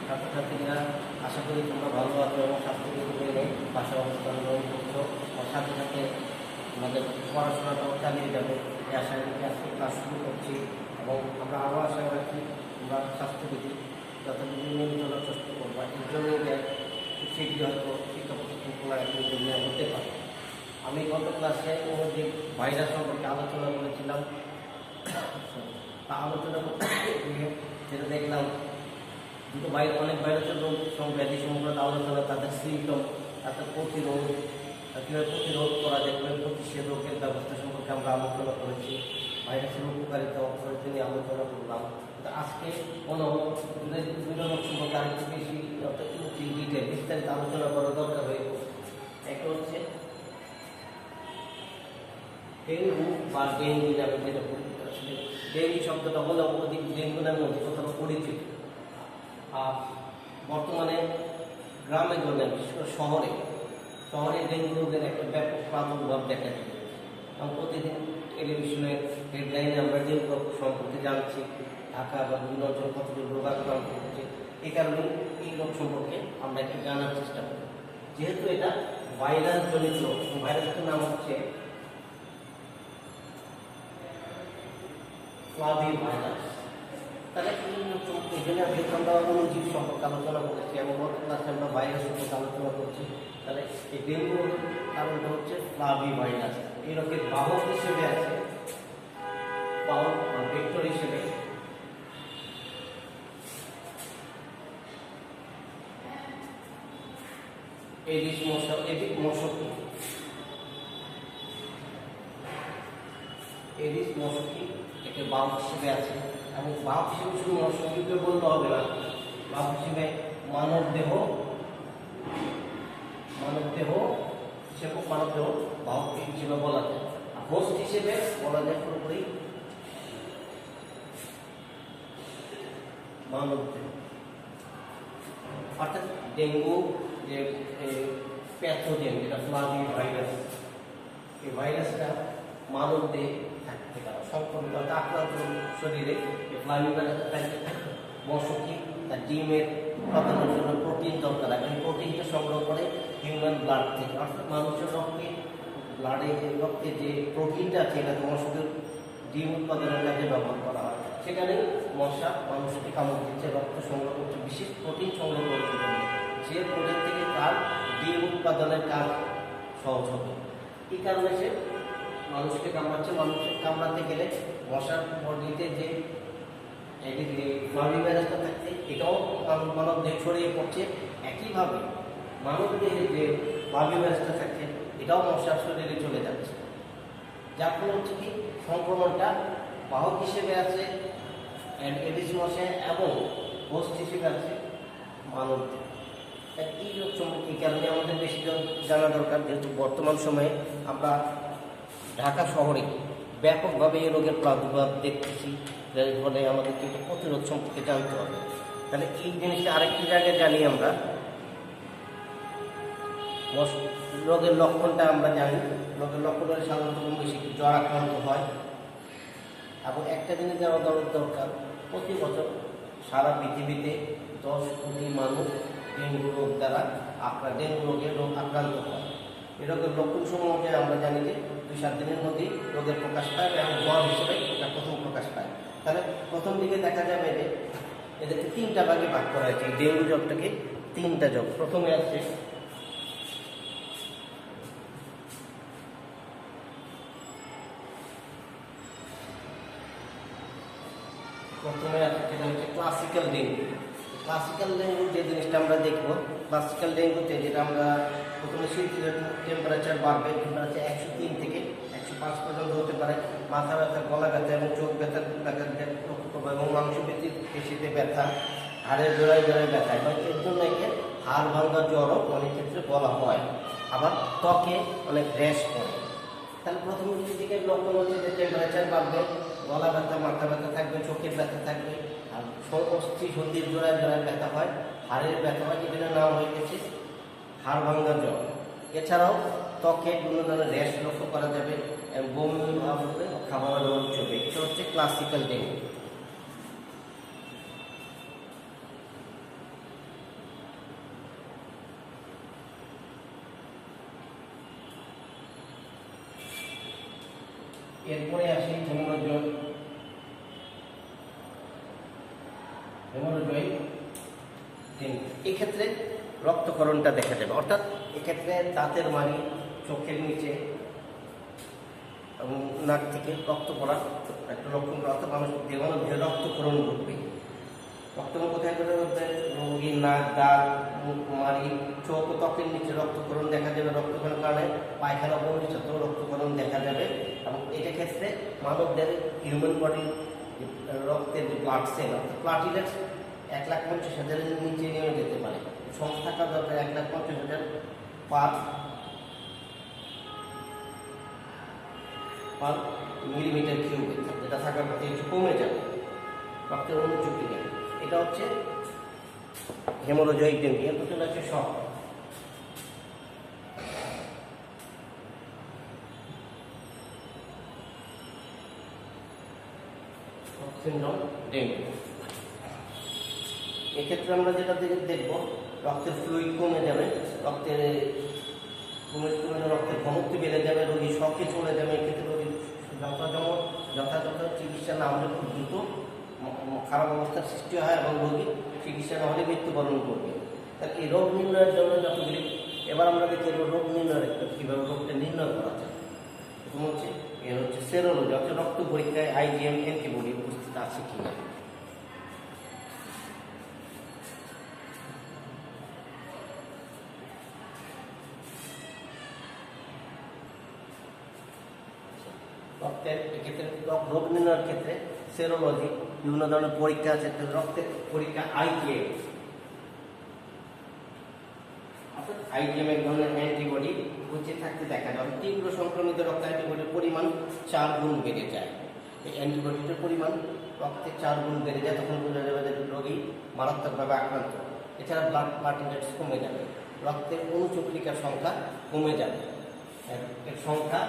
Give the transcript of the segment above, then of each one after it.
ছাত্রছাত্রীরা, আশা করি তোমরা ভালো আছো এবং স্বাস্থ্যবিধি মেনে বাসা অবস্থান গ্রহণ করছো। আর সাথে সাথে আমাদের পড়াশোনাটাও চালিয়ে যাবে এই আশায় আজকে ক্লাস শুরু করছি। এবং আমরা আরও আশা রাখি তোমরা স্বাস্থ্যবিধি যথাবিধি মেনে চলার চেষ্টা করবো। এর জন্য শীঘ্রই হয়তো শিক্ষা প্রতিষ্ঠান খোলার একটা উদ্যোগ হতে পারে। আমি গত ক্লাসে যে ভাইরাস সম্পর্কে আলোচনা করেছিলাম, তা আলোচনা করতে গিয়ে যেটা দেখলাম দুটো অনেক ভাইরাসের রোগ ব্যাধি সম্পর্কে আলোচনা, তাদের সিমটম, তাদের প্রতিরোধ, কীভাবে প্রতিরোধ করা যায়, কীভাবে প্রতিষেধকের ব্যবস্থা সম্পর্কে আমরা আলোচনা করেছি। ভাইরাসের উপকারিতা অপকারিতা নিয়ে আলোচনা করলাম। তো আজকে কোনো রোগ সম্পর্কে আরেকটু বেশি ডিটেল বিস্তারিত আলোচনা করা দরকার হয়ে পড়ছে। একটা হচ্ছে ডেঙ্গু বা ডেঙ্গু নামে যেটা পরিচিত। আসলে ডেঙ্গু শব্দটা হলো অধিক ডেঙ্গু নামে অধিক কোথাও পরিচিত। আর বর্তমানে গ্রামে গঞ্জে, বিশেষ করে শহরে ডেঙ্গু রোগের একটা ব্যাপক প্রাদুর্ভাব দেখা যায়। এবং প্রতিদিন টেলিভিশনের হেডলাইনে আমরা ডেঙ্গু সম্পর্কে জানছি, ঢাকা বা বিভিন্ন অঞ্চলে কতগুলো রোগ আক্রান্ত হচ্ছে। এই কারণে এই রোগ সম্পর্কে আমরা একটু জানার চেষ্টা করি। যেহেতু এটা ভাইরাস জনিত রোগ, ভাইরাসটার নাম হচ্ছে ফ্লাভি ভাইরাস। তাহলে এই জন্য আমরা অণুজীব সম্পর্কে আলোচনা করেছি এবং গত ক্লাসে আমরা ভাইরাস সম্পর্কে আলোচনা করছি। তাহলে এই ডেঙ্গু কারণটা হচ্ছে ফ্লাভি ভাইরাস। এই রোগের বাহক হিসেবে আছে, বাহক ভেক্টর হিসেবে এডিস মশকি একে বাহক হিসেবে আছে। এবং বাহক হিসেবে শুধু মশকিকে বলতে হবে না, বাহক হিসেবে মানব দেহ বাহক হিসেবে বলা যায়। আর হোস্ট হিসেবে বলা যায় পুরোপুরি মানব দেহ। অর্থাৎ ডেঙ্গু যে প্যাথোজেন, যেটা ফ্লাভি ভাইরাস, এই ভাইরাসটা মানব দেহে থাকতে পারে সংক্রমিত আক্রান্ত শরীরে। এই ফ্লাভি ভাইরাসটা থাকতে মশকি তার ডিমের উৎপাদনের জন্য প্রোটিন দরকার। এবং প্রোটিনটা সংগ্রহ করে হিউম্যান ব্লাড থেকে, অর্থাৎ মানুষের রক্তে যে প্রোটিনটা আছে এটা মশকের ডিম উৎপাদনের কাজে ব্যবহার করা হয়। সেখানে মশা মানুষকে কামড় দিচ্ছে, রক্ত সংগ্রহ করছে বিশেষ প্রোটিন সংগ্রহ করতে জন্য। সে প্রোটিন থেকে তার ডিম উৎপাদনের কাজ সহজ হবে। এই কারণে সে মানুষকে কামড়াচ্ছে। মানুষকে কামড়াতে গেলে মশার বডিতে যে ফ্লাভি ভাইরাসটা থাকছে এটাও মানব দেহে ছড়িয়ে পড়ছে। একইভাবে মানব দেহে যে ফ্লাভি ভাইরাসটা থাকছে এটাও মশার শরীরে চলে যাচ্ছে। যার ফলে হচ্ছে কি সংক্রমণটা বাহক হিসেবে আছে এডিস মশা এবং হোস্ট হিসেবে আছে মানব দেহ। এই রোগ সম্পর্কে এই কারণে আমাদের বেশি জানা দরকার, যেহেতু বর্তমান সময়ে আমরা ঢাকা শহরে ব্যাপকভাবে এই রোগের প্রাদুর্ভাব দেখতেছি। যার ফলে আমাদেরকে এটা প্রতিরোধ সম্পর্কে জানতে হবে। তাহলে এই জিনিসটা আরেকটি জায়গায় জানি আমরা, রোগের লক্ষণটা আমরা জানি। রোগের লক্ষণ হলে সাধারণত কম বেশি জ্বর আক্রান্ত হয়। এবং একটা জিনিস জানা দরকার, প্রতি বছর সারা পৃথিবীতে 10 কোটি মানুষ ডেঙ্গু রোগের আক্রান্ত হয়। এই রোগের লক্ষণসমূহ অনুযায়ী আমরা জানি যে 2-7 দিনের মধ্যেই রোগের প্রকাশ পায় এবং জ্বর হিসেবে এটা প্রথম প্রকাশ পায়। তাহলে প্রথম দিকে দেখা যাবে যে এদেরকে 3টা ভাগে ভাগ করা হয়েছে। ডেঙ্গু জ্বরটাকে 3টা জ্বর। প্রথমে আছে সেটা হচ্ছে ক্লাসিক্যাল ডেঙ্গু। ক্লাসিক্যাল ডেঙ্গু যে জিনিসটা আমরা দেখবো, ক্লাসিক্যাল ডেঙ্গুতে যেটা আমরা প্রথমে টেম্পারেচার বাড়বে, টেম্পারেচার 103 থেকে 105 পর্যন্ত হতে পারে। মাথা ব্যথা, গলা ব্যথা এবং চোখ ব্যথা লক্ষ্য করবো এবং পেশিতে ব্যথা, হাড়ের জোড়ায় ব্যথা। এবং এর জন্য একে হাড় ভাঙ্গা জ্বরও অনেক ক্ষেত্রে বলা হয়। আবার ত্বকে অনেক র্যাশ করে। তাহলে প্রথম দিকে লক্ষণ হচ্ছে যে টেম্পারেচার বাড়বে, গলা ব্যথা, মাথা ব্যথা থাকবে, চোখের ব্যথা থাকবে, আর অস্থি সন্ধির জোড়ায় ব্যথা হয়, হাড়ের ব্যথা হয়। এখানে নাম হয়ে গেছে হাড় ভাঙ্গা জ্বর। এছাড়াও ত্বকে বিভিন্ন ধরনের র্যাশ লক্ষ্য করা যাবে এবং বমি ভাব হবে, খাবার রোগ চলবে। এটা হচ্ছে ক্লাসিক্যাল ডেঙ্গু। এরপরে আসি হেমোরোজয়েড এক্ষেত্রে রক্তক্ষরণটা দেখা যাবে, অর্থাৎ এক্ষেত্রে দাঁতের মাড়ি, চোখের নিচে এবং নাক থেকে রক্ত পড়ার একটা লক্ষণ, অর্থাৎ মানুষ দেহে রক্তক্ষরণ ঘটবে। রক্তক্ষরণ কোথায় করে বলতে রোগীর নাক, দাঁত, মুখ, মাড়ি, চোখ ও ত্বকের নিচে রক্তক্ষরণ দেখা যাবে। রক্তক্ষরণের কারণে পায়খানা ভবিষ্যতেও রক্তক্ষরণ দেখা যাবে। এবং এটা ক্ষেত্রে মানবদের হিউম্যান বডির রক্তের যে ব্লাড সেল অর্থাৎ প্লাটিলেটস 1,50,000-এর নিচে নেমে যেতে পারে। সংখ্যাটা দরকার 1,50,000 পার মিলিমিটার কিউব, যেটা থাকার পথে একটু কমে যাবে রক্তের অনুচক্রিকা। এটা হচ্ছে হেমোরোজয়েড ডেঙ্গি। এর প্রথমে হচ্ছে শক সিনড্রোম ডেঙ্গি। এক্ষেত্রে আমরা যেটা দেখব রক্তের ফ্লুইড কমে যাবে, রক্তের ঘনত্ব বেড়ে যাবে, রোগী শকে চলে যাবে। এক্ষেত্রে রোগীর যথাযথ চিকিৎসা না হলে খুব দ্রুত খারাপ অবস্থার সৃষ্টি হয় এবং রোগী চিকিৎসা না হলে মৃত্যুবরণ করবে। তাহলে এই রোগ নির্ণয়ের জন্য যতগুলি, এবার আমরা দেখি রোগ নির্ণয়ের কীভাবে রোগটা নির্ণয় করা যায়। প্রথম হচ্ছে সেরোলজি, অর্থাৎ রক্ত পরীক্ষায় IgM অ্যান্টিবডি উপস্থিত আছে কিনা। এক্ষেত্রে রোগ নির্ণয়ের ক্ষেত্রে সেরোলজি বিভিন্ন ধরনের পরীক্ষা আছে। রক্তের পরীক্ষা IgM, অর্থাৎ IgM এক ধরনের অ্যান্টিবডি বেঁচে থাকতে দেখা যায়। তীব্র সংক্রমিত রক্ত অ্যান্টিবডির পরিমাণ 4 গুণ বেড়ে যায়। এই অ্যান্টিবডির পরিমাণ রক্তে 4 গুণ বেড়ে যায়, তখন বোঝা যাবে যে রোগী মারাত্মকভাবে আক্রান্ত। এছাড়া ব্লাড প্লাটিলেটস কমে যাবে, রক্তের অনুচক্রিকার সংখ্যা কমে যাবে, এর সংখ্যা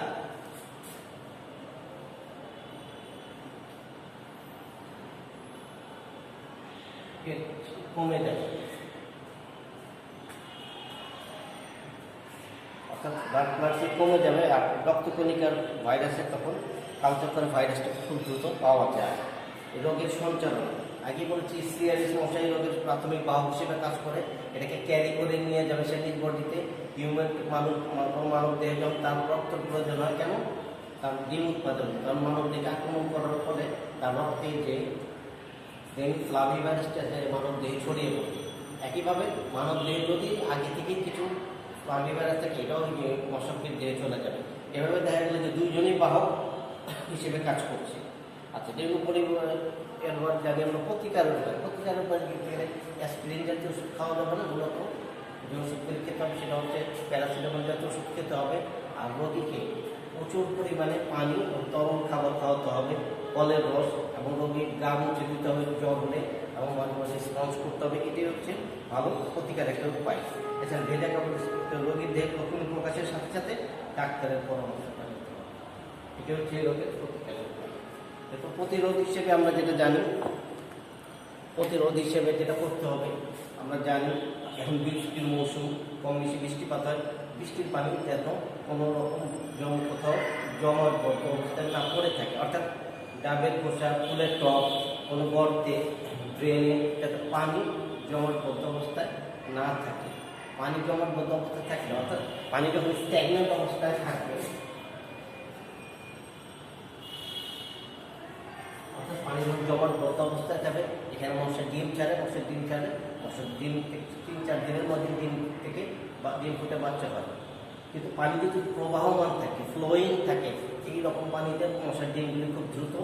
কমে যাবে, অর্থাৎ ব্লাড প্লাটিলেটস কমে যাবে। আর রক্তকণিকার ভাইরাসের তখন কালচার করে ভাইরাসটা খুব দ্রুত পাওয়া যায়। এই রোগের সঞ্চালন আগে বলেছি, সিআরএস মশাই রোগের প্রাথমিক বাহক হিসেবে কাজ করে। এটাকে ক্যারি করে নিয়ে যাবে সে নিজ বডিতে। মানব দেহে যখন তার রক্ত প্রয়োজন হয়, কেন? তার ডিম উৎপাদন, কারণ মানব দেহকে আক্রমণ করার ফলে তার রক্তে যে ফ্লাভি ভাইরাসটা মানব দেহে ছড়িয়ে পড়ে। একইভাবে মানব দেহে যদি আগে থেকে কিছু ফ্লাভি ভাইরাস থাকে, এটাও মশকের দেহে চলে যাবে। এভাবে দেখা গেল যে দুইজনই বাহক হিসেবে কাজ করছে। আচ্ছা, ডেঙ্গু পরিবারের এরপর জানি আমরা প্রতিকারের উপায় দিতে গেলে অ্যাসপিরিন জাতীয় ওষুধ খাওয়া যাবে না। মূলত যে ওষুধগুলি খেতে হবে সেটা হচ্ছে প্যারাসিটামল জাতীয় ওষুধ খেতে হবে। আর রোগীকে প্রচুর পরিমাণে পানি ও তরল খাবার খাওয়াতে হবে, ফলের রস, এবং রোগীর গা মুছে দিতে হবে জ্বর হলে, এবং মাঝে মাঝে স্পঞ্জ করতে হবে। এটাই হচ্ছে ভালো প্রতিকার একটা উপায়। এছাড়া ভেজা কাপড় রোগীর দেহে প্রথম প্রকাশের সাথে সাথে ডাক্তারের পরামর্শটা নিতে হবে। এটা হচ্ছে রোগের প্রতিকারের উপায়। তো প্রতিরোধ হিসেবে আমরা যেটা জানি, যেটা করতে হবে, আমরা জানি এখন বৃষ্টির মৌসুম, কম বেশি বৃষ্টিপাত হয়। বৃষ্টির পানি যেন কোনো রকম কোথাও জমাবদ্ধ অবস্থায় না পড়ে থাকে, অর্থাৎ ডাবের খোসা, ফুলের টব, কোনো গর্তে, ড্রেনে যাতে পানি জমাটবদ্ধ অবস্থায় না থাকে। পানি জমাটবদ্ধ অবস্থায় থাকলে, অর্থাৎ পানি যখন স্ট্যাগনেন্ট অবস্থায় থাকবে, অর্থাৎ পানি যখন জমাটবদ্ধ অবস্থায় যাবে, এখানে মশার ডিম ছাড়ে, মশার ডিম 3-4 দিনের মধ্যে ডিম থেকে ডিম ফুটে বাচ্চা হয়। কিন্তু পানি যদি প্রবাহমান থাকে, ফ্লোয়িং থাকে, এই রকম পানিতে মশার ডিমগুলি খুব দ্রুত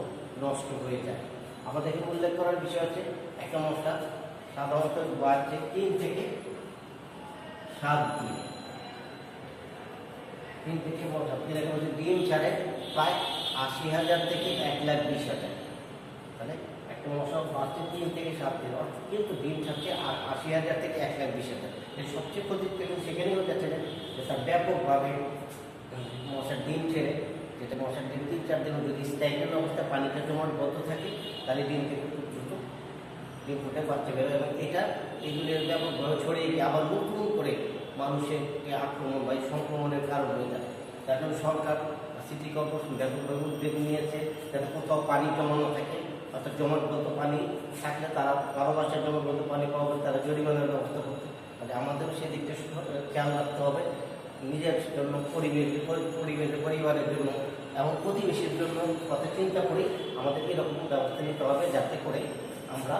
নষ্ট হয়ে যায়। আমাদের এখানে উল্লেখ করার বিষয় হচ্ছে, একটা মশা সাধারণত বাড়ছে 3 থেকে 7 দিন। 3 থেকে 7 দিন ডিম ছাড়ে প্রায় 80,000 থেকে 1,20,000। তাহলে একটা মশা বাড়ছে 3 থেকে 7 দিন, কিন্তু ডিম ছাড়ছে 80,000 থেকে 1,20,000। এর সবচেয়ে ক্ষতিকর সেখানেই হতে চাচ্ছে যে তার ব্যাপকভাবে মশার ডিম ছেড়ে, যেটা মশার ডিম 3-4 দিন যদি স্ট্যাগনেন্ট অবস্থায় পানিতে জমাটবদ্ধ থাকে, তাহলে ডিম থেকে খুব দ্রুত ডিম ফুটে বাচ্চা বেরোয়, এবং এগুলির ব্যাপকভাবে ছড়িয়ে গিয়ে আবার নতুন করে মানুষের আক্রমণ বা সংক্রমণের কারণ হয়ে যায়। তার জন্য সরকার সিটি কর্পোরেশন ব্যাপকভাবে উদ্যোগ নিয়েছে যাতে কোথাও পানি জমানো থাকে, অর্থাৎ জমাটগত পানি থাকলে তারা 12 মাসের জমাটগত পানি পাওয়া হবে, তারা জরিমানার ব্যবস্থা করতে। তাহলে আমাদেরও সেদিকটা খেয়াল রাখতে হবে, নিজের জন্য, পরিবারের জন্য এবং প্রতিবেশীর জন্য কথা চিন্তা করি আমাদের এরকম ব্যবস্থা নিতে হবে, যাতে করে আমরা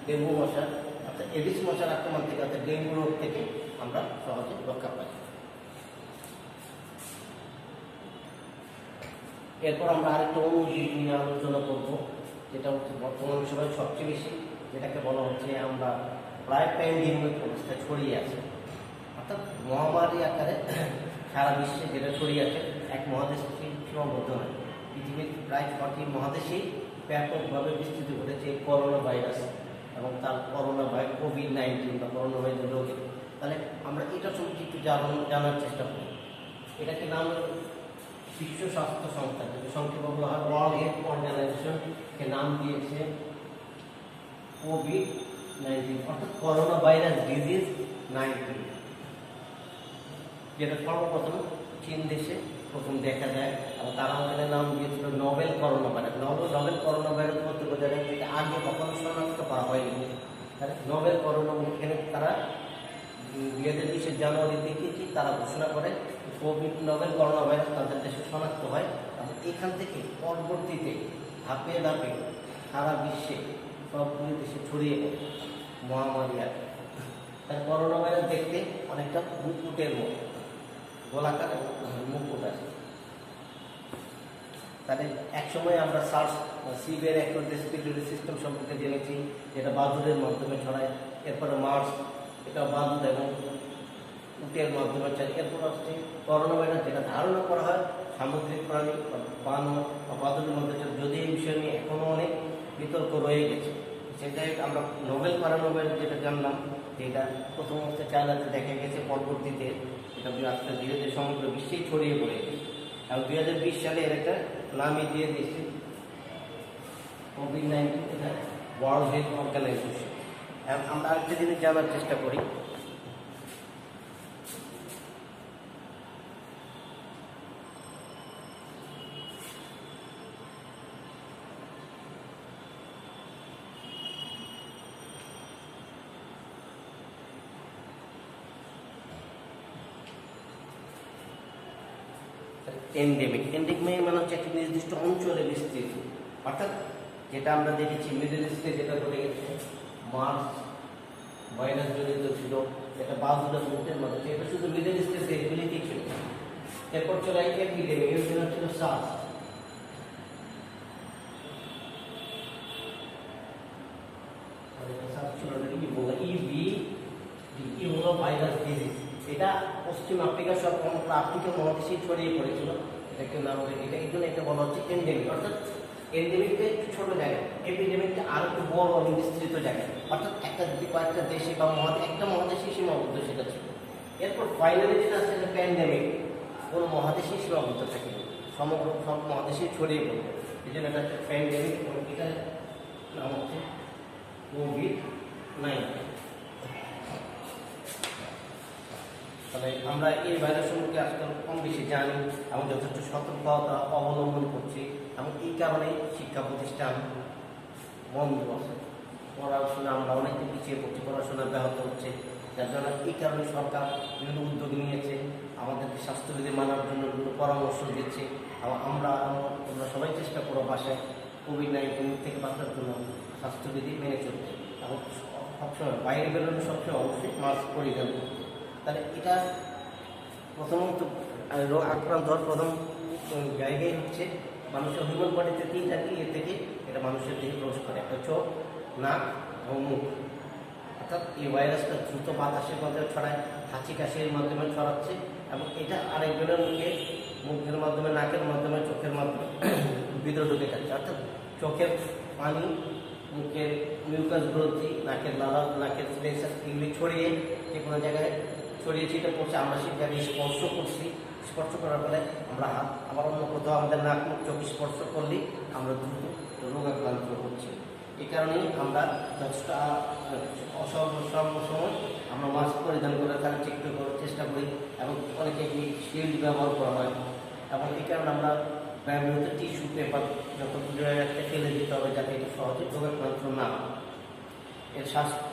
ডেঙ্গু মশার অর্থাৎ এডিস মশার আক্রমণ থেকে অর্থাৎ ডেঙ্গু রোগ থেকে আমরা সহজে রক্ষা পাই। এরপর আমরা আরেকটা অনুজীব নিয়ে আলোচনা করব, যেটা হচ্ছে বর্তমান সময়ে সবচেয়ে বেশি যেটাকে বলা হচ্ছে আমরা প্রায় প্যান্ডেমিক অবস্থায় ছড়িয়ে আছে, অর্থাৎ মহামারী আকারে সারা বিশ্বে যেটা ছড়িয়ে আছে, এক মহাদেশ সীমাবদ্ধ নয়, পৃথিবীর প্রায় 6টি মহাদেশেই ব্যাপকভাবে বিস্তৃত ঘটেছে এই করোনা ভাইরাস এবং তার কোভিড-19 বা করোনা ভাইরাস রোগে। তাহলে আমরা এটা সম্পর্কে একটু জানার চেষ্টা করি। এটাকে নাম বিশ্ব স্বাস্থ্য সংস্থা, যদি সংক্ষেপে বলা হয় ওয়ার্ল্ড হেলথ অর্গানাইজেশনকে নাম দিয়েছে কোভিড-19, অর্থাৎ করোনা ভাইরাস ডিজিজ 19, যেটা সর্বপ্রথম চীন দেশে প্রথম দেখা যায় এবং তারা ওখানে নাম দিয়েছিল novel corona virus. Novel corona virus বলতে বোঝা যায় যেটা আগে কখনো শনাক্ত করা হয়নি। নোভেল করোনা এখানে তারা 2020 জানুয়ারি থেকে তারা ঘোষণা করে নোভেল করোনা ভাইরাস তাদের দেশে শনাক্ত হয় এবং এখান থেকে পরবর্তীতে ধাপে ধাপে সারা বিশ্বে সবগুলি দেশে ছড়িয়ে পড়ে মহামারী আছে। তার করোনা ভাইরাস দেখতে অনেকটা মুকুটের মতো, গোলাকার মুকুট আছে। তাহলে একসময় আমরা SARS severe acute respiratory system সম্পর্কে জেনেছি, যেটা বাদুড়ের মাধ্যমে ছড়ায়। এরপরে মার্স, এটা বাদুড় এবং উটের মাধ্যমে ছড়ায়। এরপর হচ্ছে করোনা ভাইরাস, যেটা ধারণা করা হয় সামুদ্রিক প্রাণী বানর বা বাদুড়ের মধ্যে, যদি এই বিষয় নিয়ে এখনও অনেক বিতর্ক রয়ে গেছে। সেটাই আমরা নোবেল করোনা ভাইরাস যেটা জানলাম, যেটা প্রথম অবস্থায় চায়নাতে দেখা গেছে, পরবর্তীতে এটা আজকে ধীরে ধীরে সমগ্র বিশ্বেই ছড়িয়ে পড়ে গেছে এবং 2020 সালে এর একটা নামই দিয়ে দিয়েছে কোভিড-19, এটা ওয়ার্ল্ড হেলথ অর্গানাইজেশন। আমরা আরেকটা জিনিস জানার চেষ্টা করি, এন্ডেমিক মানে হচ্ছে একটা নির্দিষ্ট অঞ্চলে বিস্তৃত, অর্থাৎ যেটা আমরা দেখেছি মিডল ইস্টে যেটা ঘটে গেছে, মার্স ভাইরাস জড়িত ছিল, এটা বাদুড়ের মুখের মধ্যে, এটা শুধু মিডল ইস্টের দেশগুলিতেই ছিল। এরপর চলে এপিডেমিক, এর জন্য ছিল সার্স। ভাইরাস ডিজিজ, এটা পশ্চিম আফ্রিকা সব আফ্রিকা মহাদেশেই ছড়িয়ে পড়েছিল। এটাকে নাম এটা এই জন্য এটা বলা হচ্ছে এন্ডেমিক, অর্থাৎ এন্ডেমিকটা একটু ছোট জায়গা, এপিডেমিকটা আরো একটু বড় এবং বিস্তৃত জায়গা, অর্থাৎ কয়েকটা দেশে বা একটা মহাদেশে সীমাবদ্ধ সেটা ছিল। এরপর ফাইনালি যেটা আছে প্যান্ডেমিক, কোনো মহাদেশে সীমাবদ্ধ থাকে, সমগ্র সব মহাদেশে ছড়িয়ে পড়বে, এই জন্য এটা প্যান্ডেমিক এবং এটার নাম হচ্ছে কোভিড-19। তবে আমরা এই ভাইরাস সম্পর্কে আজকাল কম বেশি জানি এবং যথেষ্ট সতর্কতা অবলম্বন করছি এবং এই কারণে শিক্ষা প্রতিষ্ঠান বন্ধ আছে, পড়াশোনা আমরা অনেকদিন পিছিয়ে পড়ছি, পড়াশোনা ব্যাহত হচ্ছে। যার জন্য এই কারণে সরকার বিভিন্ন উদ্যোগ নিয়েছে, আমাদেরকে স্বাস্থ্যবিধি মানার জন্য বিভিন্ন পরামর্শ দিচ্ছে এবং আমরা সবাই চেষ্টা করবো বাসায় কোভিড-19 থেকে বাঁচার জন্য স্বাস্থ্যবিধি মেনে চলতে এবং সবসময় বাইরে বেরোলে সবসময় অবশ্যই মাস্ক পরিধান করতে। তাহলে এটা প্রথমত আক্রান্ত হওয়ার প্রথম জায়গায় হচ্ছে মানুষের হিউম্যান বডিতে 3টা ইয়ে থেকে এটা মানুষের দেহে প্রবেশ করে, একটা চোখ, নাক এবং মুখ। অর্থাৎ এই ভাইরাসটা দ্রুত বাতাসের মাধ্যমে ছড়ায়, হাঁচি কাশির মাধ্যমে ছড়াচ্ছে এবং এটা আরেকজনের মুখের মাধ্যমে, নাকের মাধ্যমে, চোখের মাধ্যমে ভিতরে ঢুকে যাচ্ছে। অর্থাৎ চোখের পানি, মুখের মিউকাস গ্রন্থি, নাকের লালা, নাকের স্পেসার, এগুলি ছড়িয়ে যে কোনো জায়গায় ছড়িয়ে ছিটে পড়ছে, আমরা সেই জায়গায় স্পর্শ করছি, স্পর্শ করার ফলে আমরা হাত আবার অন্য কোথাও আমাদের নাক, মুখ, চোখ স্পর্শ করলেই আমরা দ্রুত রোগাক্রান্ত হচ্ছি। এই কারণেই আমরা যথেষ্ট সময় আমরা মাস্ক পরিধান করে থাকার চেষ্টা করি এবং অনেকে শিল্ড ব্যবহার করা হয় এবং এই কারণে আমরা ব্যবহৃত টিস্যু পেপার যত দূরে রাখতে ফেলে দিতে হবে, যাতে এটা সহজে রোগাক্রান্ত না হয়।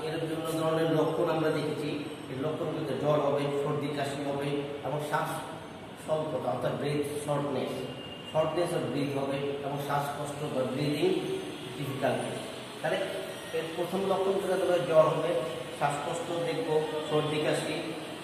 এর বিভিন্ন ধরনের লক্ষণ আমরা দেখেছি। এই লক্ষণগুলোতে জ্বর হবে, সর্দি কাশি হবে এবং শ্বাস স্বল্পতা অর্থাৎ ব্রেথ শর্টনেস অফ ব্রিথ হবে এবং শ্বাসকষ্ট বা ব্রিদিং ডিফিকাল্টি। তাহলে এর প্রথম লক্ষণ যেটা ধরো জ্বর হবে, শ্বাসকষ্ট দেখব, সর্দি কাশি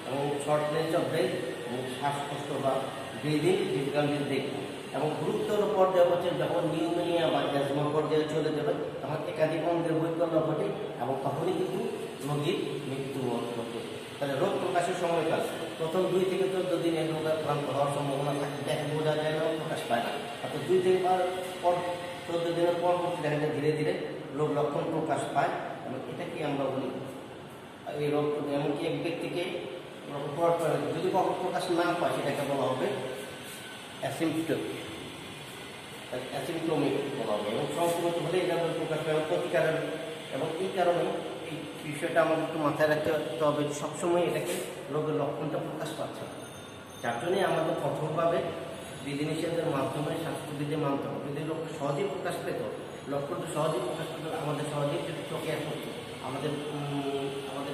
এবং শর্টনেস অফ ব্রেথ এবং শ্বাসকষ্ট বা ব্রিদিং ডিফিকাল্টি দেখব। এবং গুরুতর পর্যায়ে হচ্ছে যখন নিউমোনিয়া বা অ্যাজমা পর্যায়ে চলে যাবে তখন একাধিক অঙ্গের বৈকল্য ঘটে এবং তখনই কিন্তু রোগীর মৃত্যু ঘটে। তাহলে রোগ প্রকাশের সময়কাল প্রথম 2 থেকে 14 দিনে রোগ আক্রান্ত হওয়ার সম্ভাবনা থাকে, দেখে বোঝা যায় না, প্রকাশ পায় না। অর্থাৎ 2 থেকে 14 দিনের পর দেখা যায় ধীরে ধীরে রোগ লক্ষণ প্রকাশ পায়। এবং এটাকে আমরা বলি এই রোগ এমনকি এক ব্যক্তিকে যদি কখন প্রকাশ না পায় সেটাকে বলা হবে অ্যাসিম্পটোমিক বলা হবে। এবং সংক্রমিত হলে এটা প্রকাশ পায় প্রতিকারের। এবং এই কারণে এই বিষয়টা আমাদের একটু মাথায় রাখতে হবে, সবসময় এটাকে রোগের লক্ষণটা প্রকাশ পাচ্ছে না। যার জন্যে আমাদের কঠোরভাবে বিধিনিষেধের মাধ্যমে স্বাস্থ্যবিধি মানতে হবে। যদি লোক সহজেই প্রকাশ পেত, লক্ষণটা সহজেই প্রকাশ পেত, আমাদের সহজেই চোখে করতো, আমাদের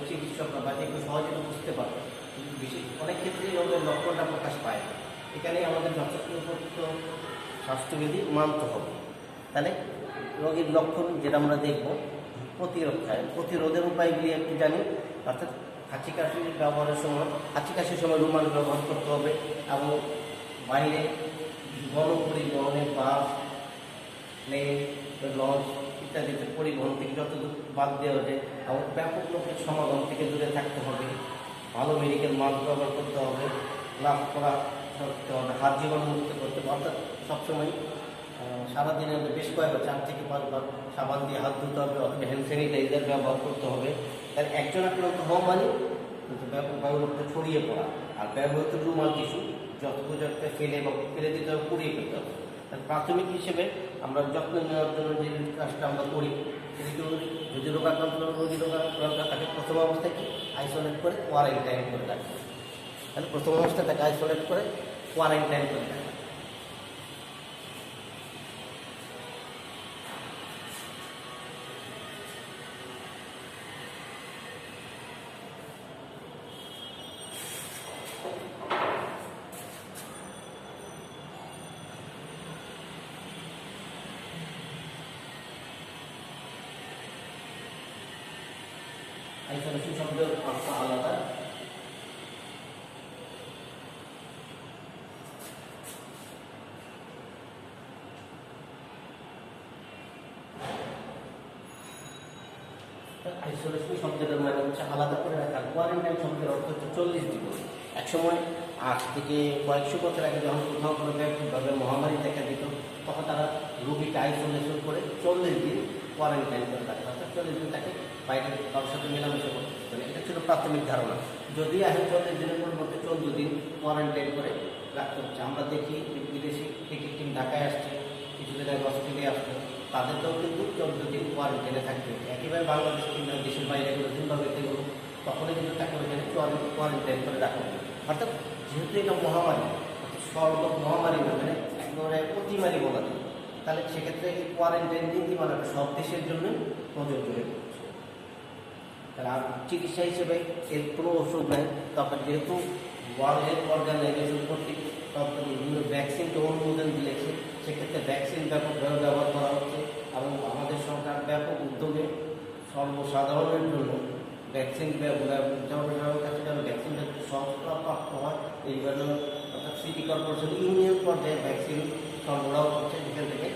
চিকিৎসকরা বা একটু সহজে বুঝতে পারতো। বিশেষ অনেক ক্ষেত্রেই রোগের লক্ষণটা প্রকাশ পায় না। এখানেই আমাদের যথাযথ স্বাস্থ্যবিধি মানতে হবে। তাহলে রোগীর লক্ষণ যেটা আমরা দেখব, প্রতিরোধের উপায়গুলি একটু জানি। অর্থাৎ হাঁচি কাশি ব্যবহারের সময় রুমাল ব্যবহার করতে হবে এবং বাইরে গণপরিবহনের বাস, প্লেন, লঞ্চ ইত্যাদিতে পরিবহন থেকে যতদূর বাদ দেওয়া যায় এবং ব্যাপক লোকের সমাগম থেকে দূরে থাকতে হবে। ভালো মেডিকেল মাস্ক ব্যবহার করতে হবে, গ্লাভস পরা করতে হবে, হাত জীবাণুমুক্ত করতে হবে। অর্থাৎ সবসময় সারাদিনে বেশ কয়েকবার 4 থেকে 5 বার সাবান দিয়ে হাত ধুতে হবে অথবা হ্যান্ড স্যানিটাইজার ব্যবহার করতে হবে। তার একজন আক্রান্ত হওয়া মানে কিন্তু ব্যাপক বায়ুরোগটা ছড়িয়ে পড়া। আর ব্যবহৃত রুমাল টিস্যু যথোপযুক্ত ফেলে দিতে হবে, পুড়িয়ে ফেলতে হবে। তার প্রাথমিক হিসেবে আমরা যত্ন নেওয়ার জন্য যে কাজটা আমরা করি, যদি রোগাক্রান্ত তাকে প্রথম অবস্থায় কি আইসোলেট করে কোয়ারেন্টাইন করে রাখবে। তাহলে প্রথম অবস্থায় তাকে আইসোলেট করে কোয়ারেন্টাইন করে রাখবে। আইসোলেশন শব্দের অর্থ আলাদা। আইসোলেশন শব্দের মানে হচ্ছে আলাদা করে রাখা। কোয়ারেন্টাইন শব্দের অর্থ হচ্ছে 40 দিবস। একসময় আজ থেকে কয়েকশো বছর আগে যখন কোথাও কোনো ব্যাপকভাবে মহামারী দেখা দিত, তখন তারা রোগীকে আইসোলেশন করে 40 দিন কোয়ারেন্টাইন করে রাখতো। অর্থাৎ 40 দিন তাকে বাইরে কারোর সাথে মেলামেশা করতে হতো না। এটা ছিল প্রাথমিক ধারণা। যদি এখন 40 দিনের পরিবর্তে 14 দিন কোয়ারেন্টাইন করে রাখতে হচ্ছে। আমরা দেখি বিদেশি ক্রিকেট টিম ঢাকায় আসছে, কিছুদিন আগে অস্ট্রেলিয়া আসছে, তাদেরকেও কিন্তু 14 দিন কোয়ারেন্টাইনে থাকতে হচ্ছে। একেবারে বাংলাদেশ কিংবা দেশের বাইরে গেলো, জিম্বাবুয়েতে গেলো, তখনই কিন্তু তাকে ওইখানে কোয়ারেন্টাইন করে রাখা হবে। অর্থাৎ যেহেতু এটা মহামারী, সর্ব মহামারী মানে একেবারে অতিমারি বলা যায়, তাহলে সেক্ষেত্রে এই কোয়ারেন্টাইন নীতিমালাটা সব দেশের জন্য প্রযোজ্য হয়ে পড়ছে। তাহলে আর চিকিৎসা হিসেবে এর কোনো ওষুধ নেই। তারপর যেহেতু ওয়ার্ল্ড হেলথ অর্গানাইজেশন কর্তৃক বিভিন্ন ভ্যাকসিনকে অনুমোদন দিয়েছে, সেক্ষেত্রে ভ্যাকসিন ব্যাপকভাবে ব্যবহার করা হচ্ছে এবং আমাদের সরকার ব্যাপক উদ্যোগে সর্বসাধারণের জন্য ভ্যাকসিন জনসাধারণের কাছে যেন ভ্যাকসিনটা সহজপ্রাপ্ত হয়, এই জন্য অর্থাৎ সিটি কর্পোরেশন ইউনিয়ন পর্যায়ে ভ্যাকসিন সরবরাহ করছে, যেখান থেকে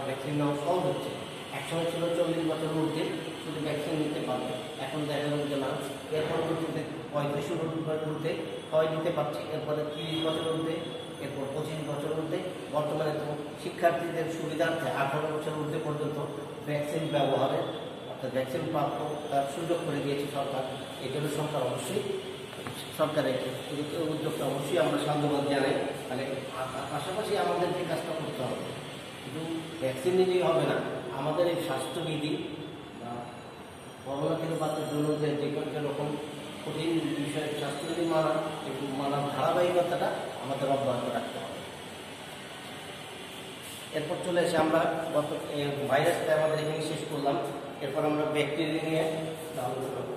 ভ্যাকসিন নেওয়া সহজ হচ্ছে। একসময় ছিল 40 বছর ঊর্ধ্বে শুধু ভ্যাকসিন নিতে পারবে, এখন দেখা যাচ্ছে না। এর পরবর্তীতে 35 বছর ঊর্ধ্বে হয় নিতে পারছে, এরপরে 30 বছর ঊর্ধ্বে, এরপর 25 বছর ঊর্ধ্বে। বর্তমানে তো শিক্ষার্থীদের সুবিধার্থে 18 বছর ঊর্ধ্বে পর্যন্ত ভ্যাকসিন ব্যবহারের অর্থাৎ ভ্যাকসিন প্রাপ্ত তার সুযোগ করে দিয়েছে সরকার। এই জন্য সরকারের উদ্যোগটা অবশ্যই আমরা সাধুবাদ জানাই। তাহলে পাশাপাশি আমাদের যে কাজটা করতে হবে, শুধু ভ্যাকসিন নিলেই হবে না, আমাদের এই স্বাস্থ্যবিধি বা করোনা থেকে বাঁচার জন্য যে যেরকম কঠিন বিষয়ে স্বাস্থ্যবিধি মানার ধারাবাহিকতাটা আমাদের অব্যাহত রাখতে হবে। এরপর চলে এসে আমরা গত ভাইরাসটা আমাদের এখানে শেষ করলাম। এরপর আমরা ব্যাকটেরিয়া নিয়ে আলোচনা করব।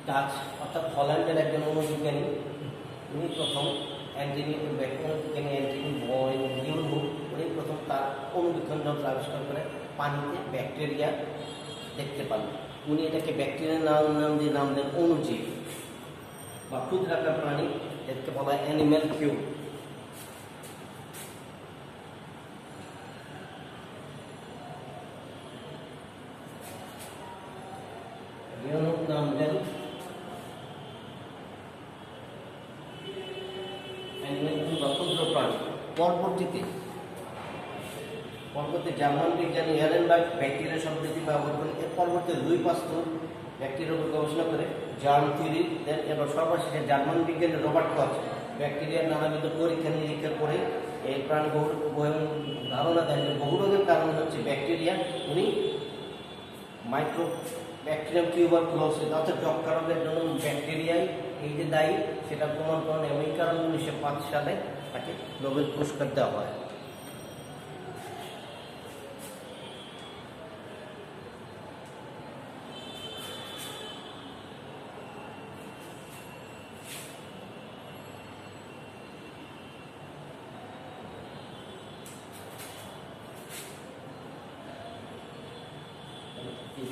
ডাচ অর্থাৎ হল্যান্ডের একজন অণুবিজ্ঞানী, উনি প্রথম অ্যান্টনি উনি প্রথম তার অণুবীক্ষণ যন্ত্র আবিষ্কার করে পানিতে ব্যাকটেরিয়া দেখতে পান। উনি এটাকে ব্যাকটেরিয়ার নাম দিয়ে নাম দেন অণুজীব বা ক্ষুদ্রাকার প্রাণী, এটাকে বলা হয় অ্যানিম্যাল কিউ। নাম দেন ক্ষুদ্র প্রাণী। পরবর্তীতে জার্মান বিজ্ঞানী হেরেনবার্গ ব্যাকটেরিয়া শব্দটি ব্যবহার করেন। এর পরবর্তী লুই পাস্তুর ব্যাকটেরিয়ার উপর গবেষণা করে জার্ম থিওরি দেন। এবার সর্বশেষে জার্মান বিজ্ঞানী রবার্ট কচ ব্যাকটেরিয়ার নানাবিধ পরীক্ষা নিরীক্ষার করে এই প্রাণী ধারণা দেন যে বহু রোগের কারণ হচ্ছে ব্যাকটেরিয়া। উনি মাইক্রো ব্যাকটেরিয়াম টিউবারকুলোসিস অর্থাৎ যক্ষ্মা রোগের জন্য ব্যাকটেরিয়াই এই যে দায়ী সেটা প্রমাণ করেন এবং এই কারণে 1905 সালে তাকে নোবেল পুরস্কার দেওয়া হয়।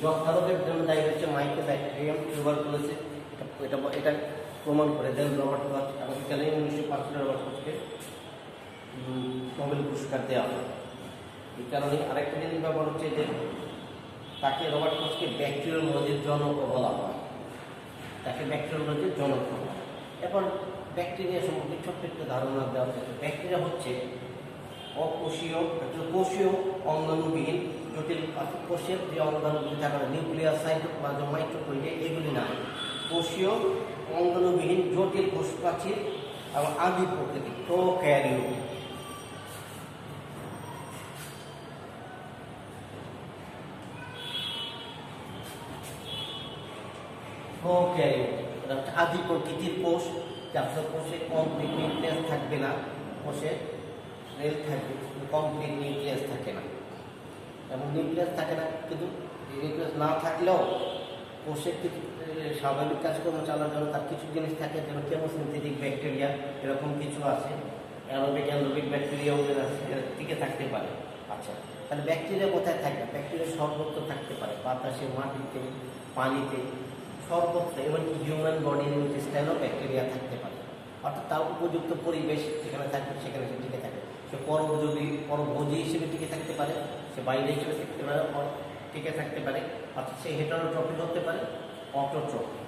যক্ষ্মা রোগের জন্য দায়ী হচ্ছে মাইক্রো ব্যাকটেরিয়াম টিউবারকুলোসিস, এটা প্রমাণ করে দেন রবার্ট কচ এবং এখানে 1905 সালে রবার্ট কচকে নোবেল পুরস্কার দেওয়া হয়। এই কারণে আরেকটা জিনিস ব্যাপার হচ্ছে যে তাকে রবার্ট কচকে ব্যাকটেরিওলজির জনক বলা হয়, তাকে ব্যাকটেরিওলজির জনক বলা হয়। এখন ব্যাকটেরিয়া সম্পর্কে ছোট্ট একটু ধারণা দেওয়া হচ্ছে। ব্যাকটেরিয়া হচ্ছে অকোষীয় কোষীয় অঙ্গাণুবিহীন জটিল কোষের যে অঙ্গাণুগুলি থাকা নিউক্লিয়াস সাইটোপ্লাজম মাইটোকন্ড্রিয়া এগুলি না, কোষীয় অঙ্গাণুবিহীন জটিল কোষ প্রাচীর এবং আদি প্রকৃতি প্রোক্যারিওট। এটা হচ্ছে আদি প্রকৃতির কোষ, যার কোষে কমপ্লিট নিউক্লিয়াস থাকবে না, কোষে রেল থাকবে, কমপ্লিট নিউক্লিয়াস থাকে না এবং নিউক্লিয়াস থাকে না। কিন্তু নিউক্লিয়াস না থাকলেও কোষের কিছু স্বাভাবিক কাজকর্ম চালানোর জন্য তার কিছু জিনিস থাকে, যেমন কেমোসিনথেটিক ব্যাকটেরিয়া এরকম কিছু আছে, অ্যারোবিক ব্যাকটেরিয়া ওদের আছে, এরা টিকে থাকতে পারে। আচ্ছা, তাহলে ব্যাকটেরিয়া কোথায় থাকবে? ব্যাকটেরিয়া সর্বত্র থাকতে পারে, বাতাসে, মাটিতে, পানিতে, সর্বত্র। এমনকি হিউম্যান বডির ইন্টেস্টাইনেও ব্যাকটেরিয়া থাকতে পারে। অর্থাৎ তার উপযুক্ত পরিবেশ যেখানে থাকবে সেখানে সে টিকে থাকে। সে পরভোজী হিসেবে টিকে থাকতে পারে, সে বাইরে হিসেবে থাকতে পারে, টিকে থাকতে পারে। অর্থাৎ সে হেটারোট্রপিক হতে পারে, অটোট্রপিক।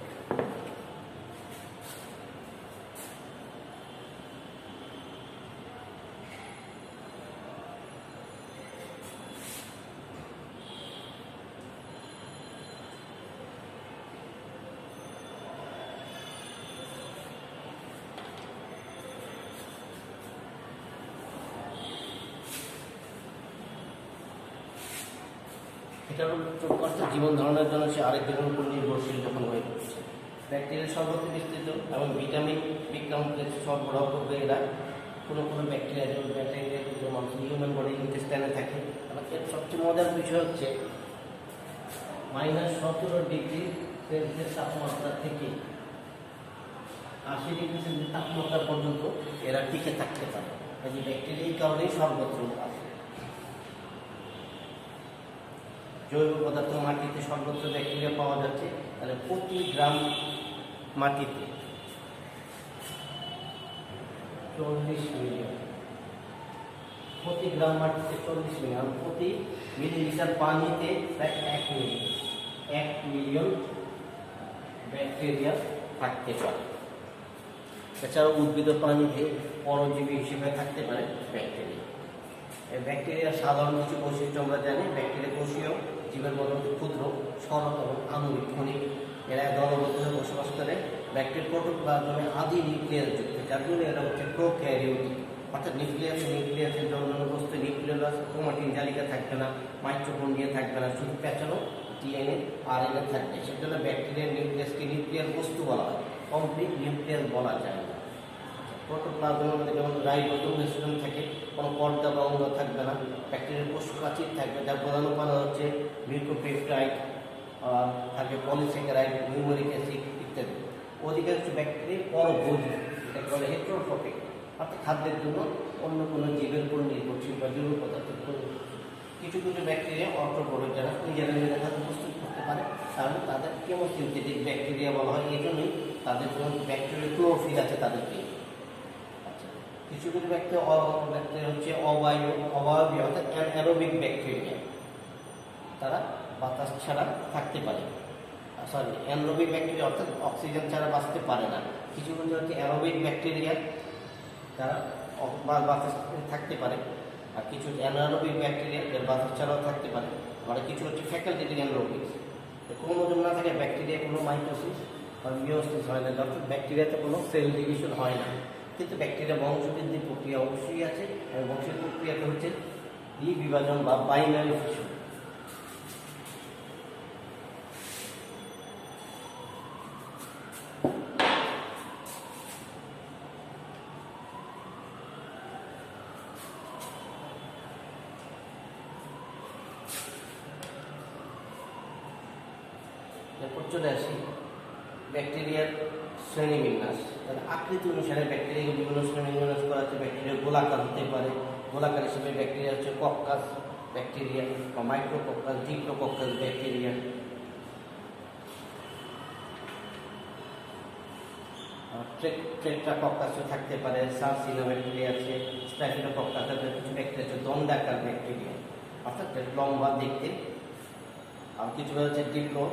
এটার অর্থাৎ জীবন ধারণের জন্য সে আরেকজনের উপর নির্ভরশীল যখন হয়ে পড়ছে। ব্যাকটেরিয়া সর্বত্র বিস্তৃত এবং ভিটামিন বি কমপ্লেক্স সরবরাহ করবে এরা। কোনো ব্যাকটেরিয়া যেমন মানুষ হিউম্যান বডি ইন্টেস্টাইনে থাকে। এবং এর সবচেয়ে মজার বিষয় হচ্ছে -17 ডিগ্রি সেলসিয়াস তাপমাত্রা থেকে 80 ডিগ্রি সেলসিয়াস তাপমাত্রা পর্যন্ত এরা টিকে থাকতে পারে। এই ব্যাকটেরিয়া এই কারণেই সর্বত্র আছে। জৈব পদার্থ মাটিতে সর্বত্র ব্যাকটেরিয়া পাওয়া যাচ্ছে। তাহলে প্রতি গ্রাম মাটিতে 40 মিলিয়ন, প্রতি গ্রাম মাটিতে 40 মিলিয়ন, প্রতি মিলিলিটার পানিতে প্রায় 1 মিলিয়ন ব্যাকটেরিয়া থাকতে পারে। এছাড়াও উদ্ভিদ পানিতে পরজীবী হিসেবে থাকতে পারে ব্যাকটেরিয়া। এই ব্যাকটেরিয়ার সাধারণ কিছু বৈশিষ্ট্য আমরা জানি। ব্যাকটেরিয়া কোষীয় জীবের মধ্যে ক্ষুদ্র, সরল এবং আণবিক ক্ষণিক। এরা দলবদ্ধ হয়ে বসবাস করে। ব্যাকটেরিয়া প্রোটোপ্লাজমে আদি নিউক্লিয়াস যুক্ত, যার জন্য এরা হচ্ছে প্রোক্যারিওটিক। অর্থাৎ নিউক্লিয়াসের জন্মানো বস্তু নিউক্লিয়াস ক্রোমাটিন জালিকা থাকবে না, মাইটোকন্ড্রিয়া থাকবে না, শুধু পেঁচানো ডিএনএ আরএনএ থাকবে। সেজন্য ব্যাকটেরিয়ার নিউক্লিয়াসকে নিউক্লিয়ার বস্তু বলা হয়, কমপ্লিট নিউক্লিয়াস বলা যায় না। প্রোটোপ্লাজমের মধ্যে যেমন রাইবোজোম সিস্টেম থাকে, কোনো পর্দা বা অঙ্গ থাকবে না। ব্যাকটেরিয়ার কোষ প্রাচীর থাকবে, যার প্রধান উপাদান হচ্ছে মিউকোপেপটাইড, থাকে পলিস্যাকারাইড, নিউমেরিক অ্যাসিড ইত্যাদি। অধিকাংশ ব্যাকটেরিয়া পরভোজী, এটাকে বলে হেটেরোট্রপিক, অর্থাৎ খাদ্যের জন্য অন্য কোনো জীবের উপর নির্ভরশীল বা জৈব পদার্থের উপর। কিছু কিছু ব্যাকটেরিয়া অর্থোপোরিক, যারা নিজেরা নিজেরা খাদ্য প্রস্তুত করতে পারে, তাহলে তাদের কেমোসিনথেটিক ব্যাকটেরিয়া বলা হয়। এই জন্যই তাদের যেমন ব্যাকটেরিয়া ক্লোরোফিল আছে তাদেরকে। কিছু কিছু ব্যাকটেরিয়া হচ্ছে অবায়বীয় অর্থাৎ অ্যারোবিক ব্যাকটেরিয়া, তারা বাতাস ছাড়া থাকতে পারে। অ্যানারোবিক ব্যাকটেরিয়া অর্থাৎ অক্সিজেন ছাড়া বাঁচতে পারে না। কিছু কিছু হচ্ছে অ্যারোবিক ব্যাকটেরিয়া, তারা বাতাস থাকতে পারে। আর কিছু অ্যানারোবিক ব্যাকটেরিয়া, যারা বাতাস ছাড়াও থাকতে পারে। আর কিছু হচ্ছে ফ্যাকাল্টেটিভ অ্যানারোবিক, ক্রোমোজোম না থাকে ব্যাকটেরিয়া কোনো মাইটোসিস বা মিওসিস হয় না, অর্থাৎ ব্যাকটেরিয়াতে কোনো সেল ডিভিশন হয় না। কিন্তু ব্যাকটেরিয়া বংশবৃদ্ধির প্রক্রিয়া অবশ্যই আছে, এবং বংশের প্রক্রিয়াটা হচ্ছে বিভাজন বা বাইনারি ফিশন। এরপর চলে আসি ব্যাকটেরিয়ার শ্রেণীবিন্যাস। তাহলে আকৃতি অনুসারে ব্যাকটেরিয়াকে বিভিন্ন শ্রেণীবিন্যাস করা হচ্ছে। ব্যাকটেরিয়া গোলাকার হতে পারে, গোলাকার হিসেবে ব্যাকটেরিয়া হচ্ছে কক্কাস ব্যাকটেরিয়া বা মাইক্রোকক্কাস, ডিপ্লোকক্কাস ব্যাকটেরিয়া। ট্রেট্রাকক্কাসও থাকতে পারে, সার্সিনা ব্যাকটেরিয়া আছে, স্ট্যাফিলোকক্কাস আছে। কিছু ব্যাকটেরিয়া হচ্ছে দণ্ডাকার ব্যাকটেরিয়া, অর্থাৎ লম্বা দেখতে। আর কিছু হচ্ছে ডিপ্লো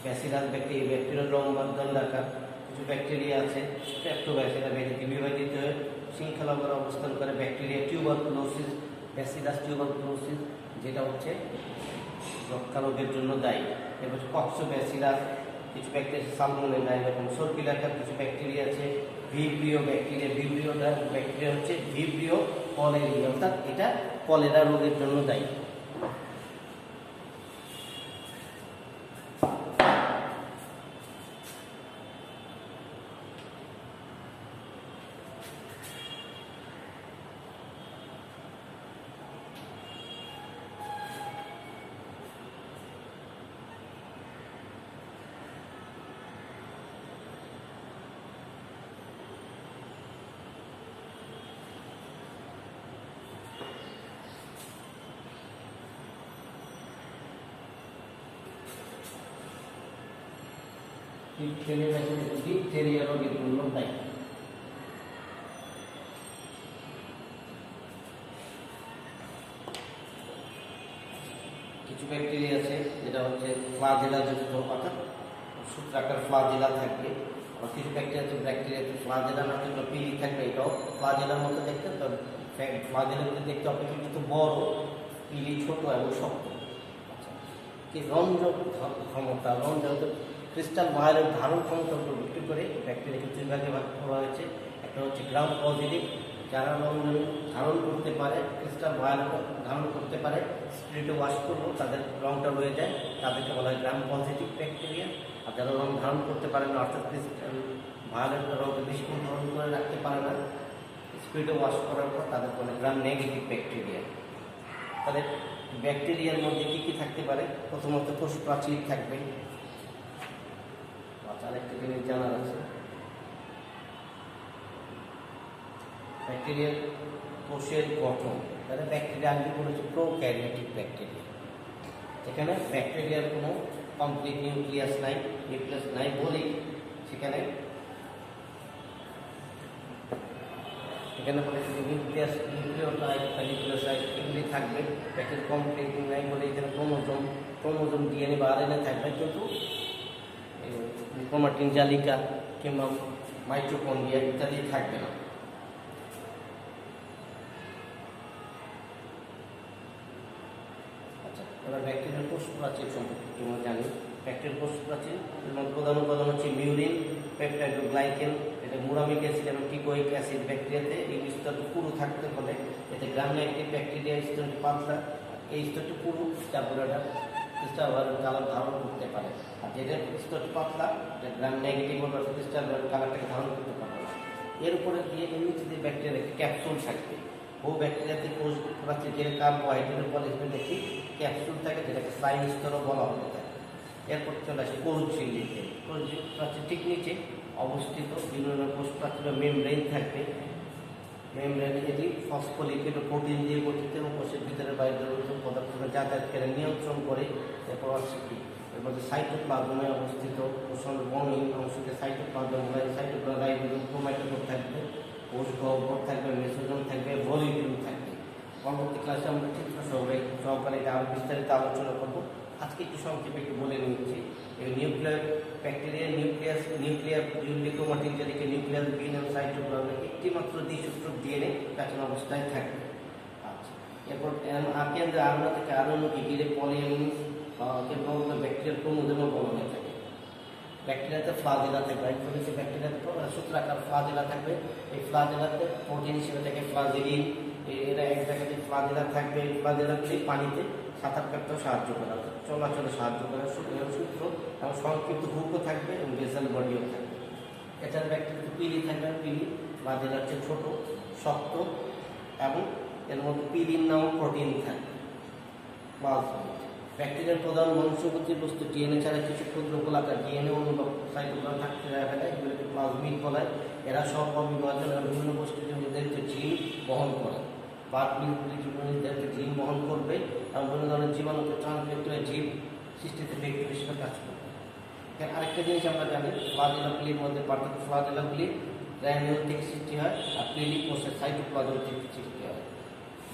ব্যাসিলাস ব্যাকটেরিয়া লম্বা দণ্ডাকার। কিছু ব্যাকটেরিয়া আছে স্ট্রেপ্টোব্যাসিলাস ব্যাকটেরিয়া, বিভাজিত হয়ে শৃঙ্খলাকারে অবস্থান করে ব্যাকটেরিয়া টিউবারকুলোসিস, ব্যাসিলাস টিউবারকুলোসিস, যেটা হচ্ছে যক্ষ্মা রোগের জন্য দায়ী। এরপর কক্সোব্যাসিলাস, কিছু ব্যাকটেরিয়া সালমোনেলা, এরকম সর্পিলাকার কিছু ব্যাকটেরিয়া আছে। ভিব্রিও ব্যাকটেরিয়া, ভিব্রিও ব্যাকটেরিয়া হচ্ছে ভিব্রিও কলেরিয়া, অর্থাৎ এটা কলেরা রোগের জন্য দায়ী। ডিপথেরিয়া রোগের জন্য দায়ী। কিছু ব্যাকটেরিয়া আছে যেটা হচ্ছে ফ্লাজেলা যুক্ত, অর্থাৎ সূত্রাকার ফ্লাজেলা থাকবে। আর কিছু ব্যাকটেরিয়াতে ফ্লাজেলা না থাকলে পিলি থাকবে, এটাও ফ্লাজেলার মতো দেখতে। তবে ফ্লাজেলার মধ্যে দেখতে অপেক্ষাকৃত বড়, পিলি ছোট এবং শক্ত। কি রঞ্জক ক্ষমতা, রঞ্জক ক্রিস্টাল ভায়োলেট ধারণ ক্ষমতার উপর ভিত্তি করে ব্যাকটেরিয়াকে দুই ভাগে ভাগ করা হয়েছে। একটা হচ্ছে গ্রাম পজিটিভ, যারা রঞ্জন ধারণ করতে পারে, ক্রিস্টাল ভায়োলেট ধারণ করতে পারে, স্পিরিটে ওয়াশ করলেও তাদের রংটা রয়ে যায়, তাদেরকে বলা হয় গ্রাম পজিটিভ ব্যাকটেরিয়া। আর যারা রং ধারণ করতে পারে না, অর্থাৎ ক্রিস্টাল ভায়োলেট রংটা বেশিক্ষণ ধারণ করে রাখতে পারে না, স্পিরিটে ওয়াশ করার পর তাদের বলে গ্রাম নেগেটিভ ব্যাকটেরিয়া। তাহলে ব্যাকটেরিয়ার মধ্যে কী কী থাকতে পারে? প্রথমত কোষ প্রাচীর থাকবে। আরেকটা জিনিস জানার আছে, ব্যাকটেরিয়ার কোষের গঠন। তাহলে ব্যাকটেরিয়া আগে বলেছে প্রোক্যারিওটিক ব্যাকটেরিয়া, যেখানে ব্যাকটেরিয়ার কোনো কমপ্লিট নিউক্লিয়াস নাই বলেই সেখানে বলে নিউক্লিওসাইড এগুলি থাকবে। ব্যাকটেরিয়া কমপ্লিট নাই বলে এখানে ক্রোমোজোম ডিএনএ বা আরএনএ থাকবে, কিন্তু ক্রোমাটিন জালিকা কিংবা মাইটোকন্ড্রিয়া ইত্যাদি থাকবে না। আচ্ছা, এবার ব্যাকটেরিয়ার কোষ প্রাচীর সম্পর্কে তোমরা জানি। ব্যাকটেরিয়ার কোষ প্রাচীর প্রধান উপাদান হচ্ছে মিউরিন, পেপটাইডোগ্লাইকেন, এটা মুরামিক অ্যাসিড এবং টিকোইক অ্যাসিড ব্যাকটেরিয়াতে এই স্তরটি পুরো থাকতে হলে এতে গ্রাম নেগেটিভ ব্যাকটেরিয়া স্তরটি পাতলা, এই স্তরটি পুরো তারপরে এটা ক্রিস্টাল কালার ধারণ করতে পারে। আর যেটা স্তরটি পাতলা এটা গ্রাম নেগেটিভ বা ক্রিস্টাল কালারটাকে ধারণ করতে পারে না। এর উপরে দিয়ে নিচে যে ব্যাকটেরিয়া একটি ক্যাপসুল থাকবে, ও ব্যাকটেরিয়াতে কোষ প্রাচীর যে কার্বোহাইড্রেটের পলিসমেন্ট একটি ক্যাপসুল থাকে যেটাকে স্লাইম স্তরও বলা হয়ে থাকে। এরপর চলে আসে কোষ ঝিল্লিতে, কোষ প্রাচীর ঠিক নিচে অবস্থিত বিভিন্ন কোষ প্রাচীর মেমব্রেন থাকবে। মেমব্রেন এটি ফসফোলিপিড ও প্রোটিন দিয়ে গঠিত এবং কোষের ভিতরে বাইরে পদার্থকে যাতায়াত করে নিয়ন্ত্রণ করে। এরপর আছে কি এর মধ্যে সাইটোপ্লাজমে অবস্থিত কোষের বর্ণহীন অংশকে সাইটোপ্লাজম বলা হয়। সাইটোপ্লাজম রাইবোজোম ক্রোমাটোফোর থাকবে, কোষ গহ্বর থাকবে, মেসোজোম থাকবে, ভলিউল থাকবে। পরবর্তী ক্লাসে আমরা চিত্র সহকারে এটা আরও বিস্তারিত আলোচনা করব। আজকে একটু সংক্ষেপে একটু বলে নিচ্ছি। এই নিউক্লিয়ার ব্যাকটেরিয়া নিউক্লিয়ার ক্রোমাটিন যেটাকে নিউক্লিয়ার বিন এবং সাইটোপ্লাজমে একটি মাত্র দ্বিসূত্রক ডিএনএ প্রাচীন অবস্থায় থাকে। আচ্ছা, এরপর কেন্দ্রে আরএনএ থেকে আরএনএকে ঘিরে পলিঅ্যামিনিস ব্যাকটেরিয়ার ক্রোমোজোমও বলা হয়ে থাকে। ব্যাকটেরিয়াতে ফ্লাজেলা থাকবে, ব্যাকটেরিয়াতে সূত্রাকার ফ্লাজেলা থাকবে। এই ফ্লাজেলাতে প্রোটিন হিসেবে থাকে ফ্লাজেলিন। এরা এক জায়গাতে ফ্লাজেলা থাকবে, ফ্লাজেলাগুলি পানিতে সাঁতার কাটতেও সাহায্য করে, চলাচলে সাহায্য করে সূত্র এবং সংক্ষিপ্ত হুকও থাকবে এবং বেসাল বডিও থাকবে। এছাড়া ব্যাকটেরিয়াতে পিলি থাকবে, পিলি ফ্লাজেলা হচ্ছে ছোট শক্ত এবং এর মধ্যে পিলিন নামক প্রোটিন থাকবে। ব্যাকটেরিয়ার প্রধান বংশগতির বস্তু ডিএনএ ছাড়া কিছু ক্ষুদ্র গোলাকার ডিএনএ অনুভব সাইটোপ্লাজম থাকতে দেখা যায়, এগুলোকে প্লাজমিড বলা হয়। এরা সব অবিভাজন এবং বিভিন্ন বস্তুর নির্ধারিত জিন বহন করে। বার্ডগুলি নির্ধারিত জিন বহন করবে এবং বিভিন্ন ধরনের জীবাণুকে ট্রান্সলেট করে জীব সৃষ্টিতে ভেক্টর হিসেবে কাজ করবে। আরেকটা জিনিস আমরা জানি, ফ্লাজেলাগুলির মধ্যে পার্থক্য, ফ্লাজেলাগুলি গ্র্যানিউল থেকে সৃষ্টি হয় আর পিলি কোষের সাইটোপ্লাজম থেকে সৃষ্টি হয়।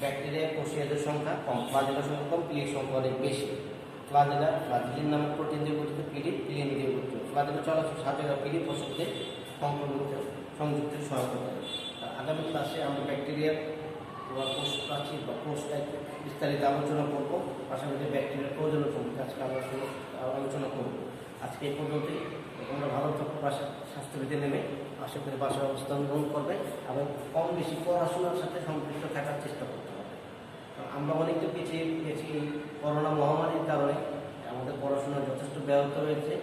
ব্যাকটেরিয়া কোষীয়দের সংখ্যা কম, ফ্লাজেলার সংখ্যা কম, পিলির সংখ্যা অনেক বেশি। ফ্লাজেলিন নামক প্রোটিন দিয়ে গঠিত, পিলিন দিয়ে গঠিত। ফ্লাজেলা চলাচল সাহায্য করে, পিলি কোষকে সংযুক্তের সহায়তা করে। আগামী ক্লাসে আমরা ব্যাকটেরিয়ার কোষ প্রাচীর বা কোষ টাইপের বিস্তারিত আলোচনা করব। পাশাপাশি ব্যাকটেরিয়ার প্রয়োজনীয় সম্পর্কে আজকে আমরা আলোচনা করব। আজকে এই পর্যন্তই। তোমরা ভালো থাকো, স্বাস্থ্যবিধি নেমে আশা করি বাসায় অবস্থান গ্রহণ করবে এবং কম বেশি পড়াশোনার সাথে সম্পৃক্ত থাকার চেষ্টা করতে হবে। আমরা অনেকটা পিছিয়ে গেছি এই করোনা মহামারীর কারণে, আমাদের পড়াশোনা যথেষ্ট ব্যাহত হয়েছে।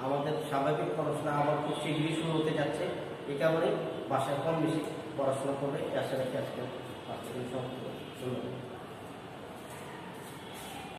আমাদের স্বাভাবিক পড়াশোনা আবার খুব শীঘ্রই শুরু হতে যাচ্ছে। এই কারণে বাসায় কম বেশি পড়াশোনা করবে, আশা রাখি আজকে ধন্যবাদ।